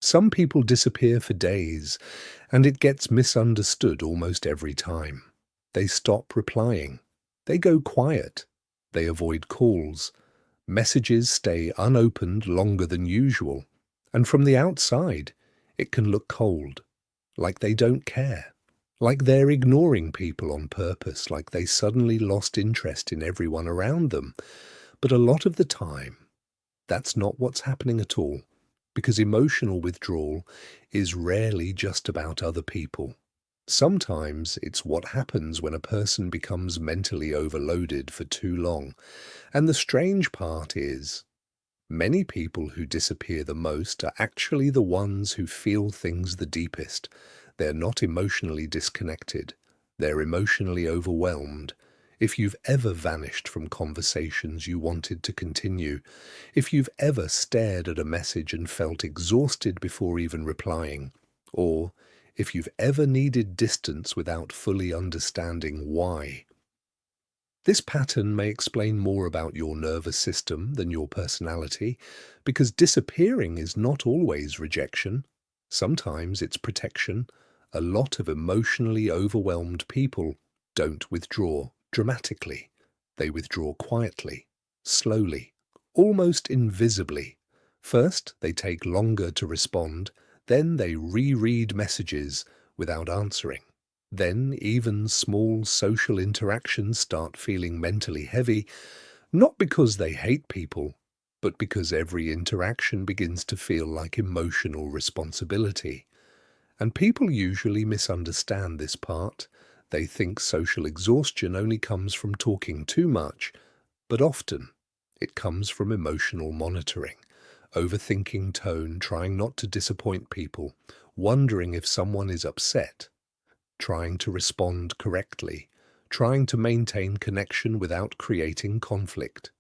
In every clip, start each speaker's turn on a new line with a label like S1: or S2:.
S1: Some people disappear for days, and it gets misunderstood almost every time. They stop replying. They go quiet. They avoid calls. Messages stay unopened longer than usual. And from the outside, it can look cold, like they don't care, like they're ignoring people on purpose, like they suddenly lost interest in everyone around them. But a lot of the time, that's not what's happening at all, because emotional withdrawal is rarely just about other people. Sometimes it's what happens when a person becomes mentally overloaded for too long. And the strange part is, many people who disappear the most are actually the ones who feel things the deepest. They're not emotionally disconnected. They're emotionally overwhelmed. If you've ever vanished from conversations you wanted to continue, if you've ever stared at a message and felt exhausted before even replying, or if you've ever needed distance without fully understanding why. This pattern may explain more about your nervous system than your personality, because disappearing is not always rejection. Sometimes it's protection. A lot of emotionally overwhelmed people don't withdraw dramatically. They withdraw quietly, slowly, almost invisibly. First, they take longer to respond, then they reread messages without answering. Then even small social interactions start feeling mentally heavy, not because they hate people, but because every interaction begins to feel like emotional responsibility. And people usually misunderstand this part. They think social exhaustion only comes from talking too much, but often it comes from emotional monitoring, overthinking tone, trying not to disappoint people, wondering if someone is upset, trying to respond correctly, trying to maintain connection without creating conflict.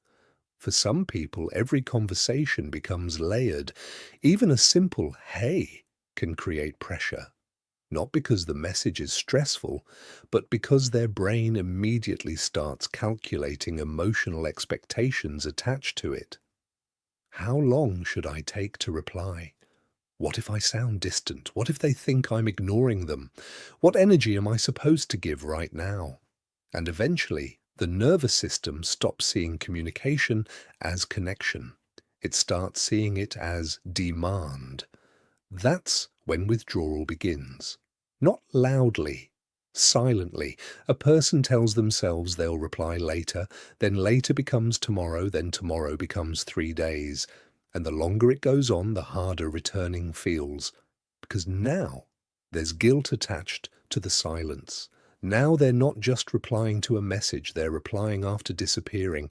S1: For some people, every conversation becomes layered. Even a simple "hey" can create pressure, not because the message is stressful, but because their brain immediately starts calculating emotional expectations attached to it. How long should I take to reply? What if I sound distant? What if they think I'm ignoring them? What energy am I supposed to give right now? And eventually, the nervous system stops seeing communication as connection. It starts seeing it as demand. That's when withdrawal begins. Not loudly, silently. A person tells themselves they'll reply later, then later becomes tomorrow, then tomorrow becomes 3 days. And the longer it goes on, the harder returning feels. Because now there's guilt attached to the silence. Now they're not just replying to a message, they're replying after disappearing.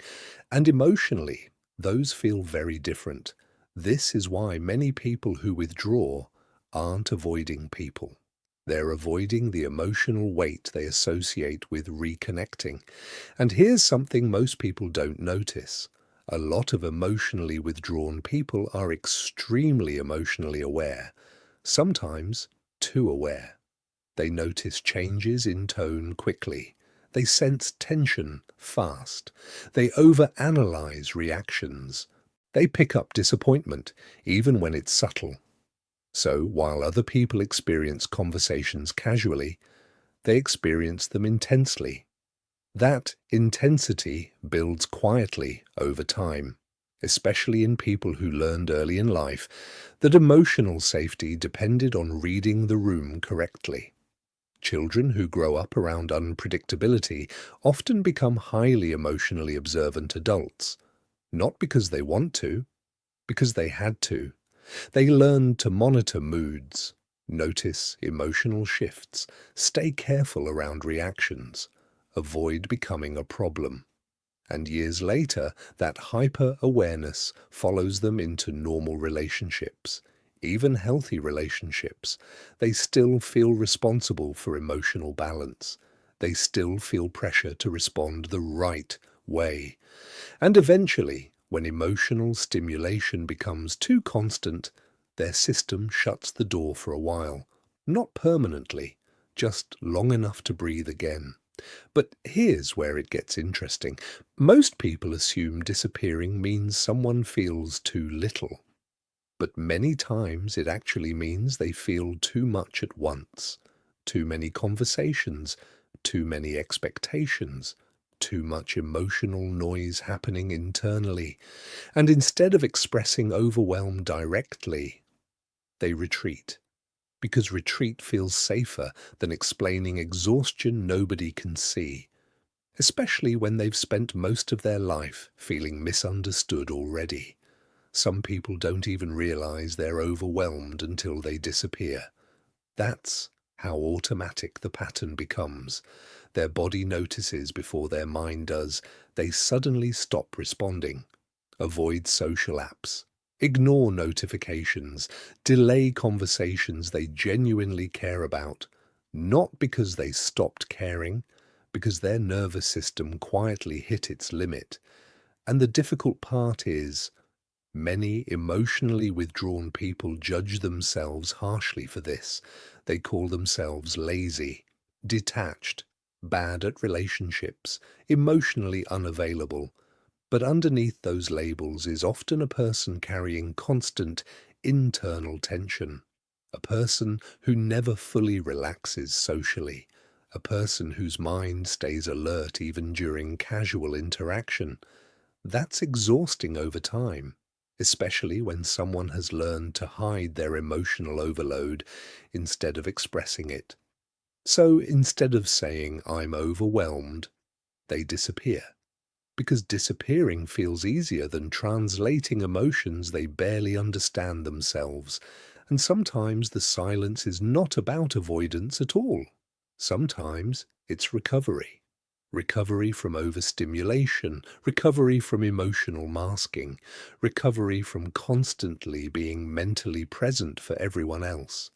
S1: And emotionally, those feel very different. This is why many people who withdraw aren't avoiding people. They're avoiding the emotional weight they associate with reconnecting. And here's something most people don't notice. A lot of emotionally withdrawn people are extremely emotionally aware, sometimes too aware. They notice changes in tone quickly. They sense tension fast. They overanalyze reactions. They pick up disappointment, even when it's subtle. So, while other people experience conversations casually, they experience them intensely. That intensity builds quietly over time, especially in people who learned early in life that emotional safety depended on reading the room correctly. Children who grow up around unpredictability often become highly emotionally observant adults, not because they want to, because they had to. They learn to monitor moods, notice emotional shifts, stay careful around reactions, avoid becoming a problem. And years later, that hyper-awareness follows them into normal relationships, even healthy relationships. They still feel responsible for emotional balance. They still feel pressure to respond the right way. And eventually, when emotional stimulation becomes too constant, their system shuts the door for a while. Not permanently, just long enough to breathe again. But here's where it gets interesting. Most people assume disappearing means someone feels too little. But many times it actually means they feel too much at once, too many conversations, too many expectations, too much emotional noise happening internally, and instead of expressing overwhelm directly, they retreat, because retreat feels safer than explaining exhaustion nobody can see, especially when they've spent most of their life feeling misunderstood already. Some people don't even realize they're overwhelmed until they disappear. That's how automatic the pattern becomes. Their body notices before their mind does. They suddenly stop responding, avoid social apps, ignore notifications, delay conversations they genuinely care about, not because they stopped caring, because their nervous system quietly hit its limit. And the difficult part is, many emotionally withdrawn people judge themselves harshly for this. They call themselves lazy, detached, bad at relationships, emotionally unavailable. But underneath those labels is often a person carrying constant internal tension, a person who never fully relaxes socially, a person whose mind stays alert even during casual interaction. That's exhausting over time, especially when someone has learned to hide their emotional overload instead of expressing it. So instead of saying, "I'm overwhelmed," they disappear, because disappearing feels easier than translating emotions they barely understand themselves. And sometimes the silence is not about avoidance at all. Sometimes it's recovery. Recovery from overstimulation, recovery from emotional masking, recovery from constantly being mentally present for everyone else.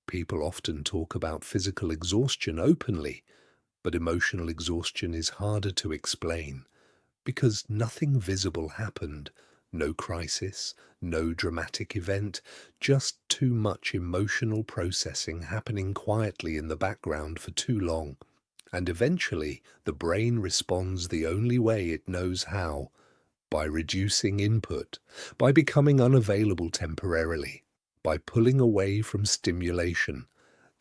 S1: People often talk about physical exhaustion openly, but emotional exhaustion is harder to explain because nothing visible happened. No crisis, no dramatic event, just too much emotional processing happening quietly in the background for too long. And eventually, the brain responds the only way it knows how, by reducing input, by becoming unavailable temporarily, by pulling away from stimulation.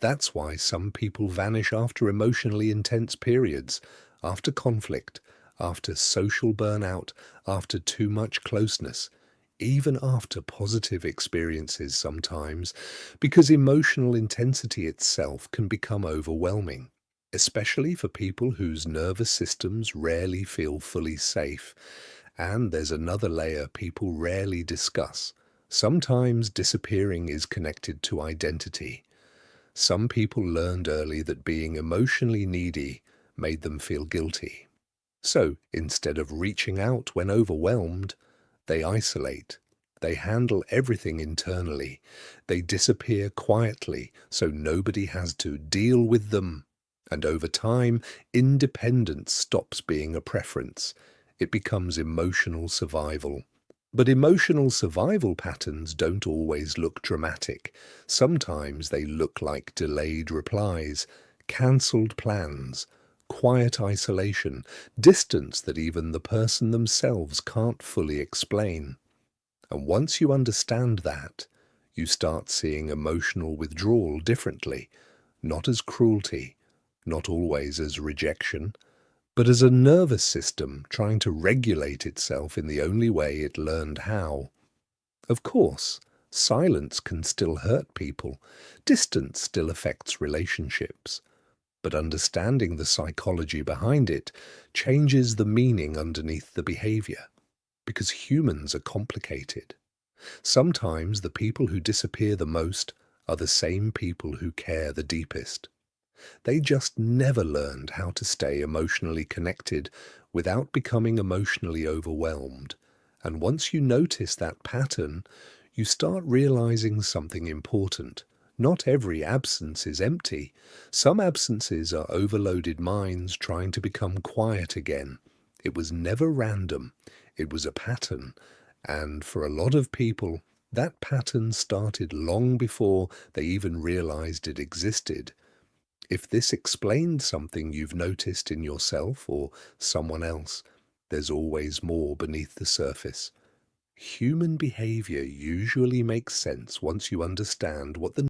S1: That's why some people vanish after emotionally intense periods, after conflict, after social burnout, after too much closeness, even after positive experiences sometimes, because emotional intensity itself can become overwhelming, especially for people whose nervous systems rarely feel fully safe. And there's another layer people rarely discuss. Sometimes disappearing is connected to identity. Some people learned early that being emotionally needy made them feel guilty. So instead of reaching out when overwhelmed, they isolate. They handle everything internally. They disappear quietly so nobody has to deal with them. And over time, independence stops being a preference. It becomes emotional survival. But emotional survival patterns don't always look dramatic. Sometimes they look like delayed replies, cancelled plans, quiet isolation, distance that even the person themselves can't fully explain. And once you understand that, you start seeing emotional withdrawal differently, not as cruelty, not always as rejection, but as a nervous system trying to regulate itself in the only way it learned how. Of course, silence can still hurt people, distance still affects relationships, but understanding the psychology behind it changes the meaning underneath the behavior, because humans are complicated. Sometimes the people who disappear the most are the same people who care the deepest. They just never learned how to stay emotionally connected without becoming emotionally overwhelmed. And once you notice that pattern, you start realizing something important. Not every absence is empty. Some absences are overloaded minds trying to become quiet again. It was never random. It was a pattern. And for a lot of people, that pattern started long before they even realized it existed. If this explains something you've noticed in yourself or someone else, there's always more beneath the surface. Human behavior usually makes sense once you understand what the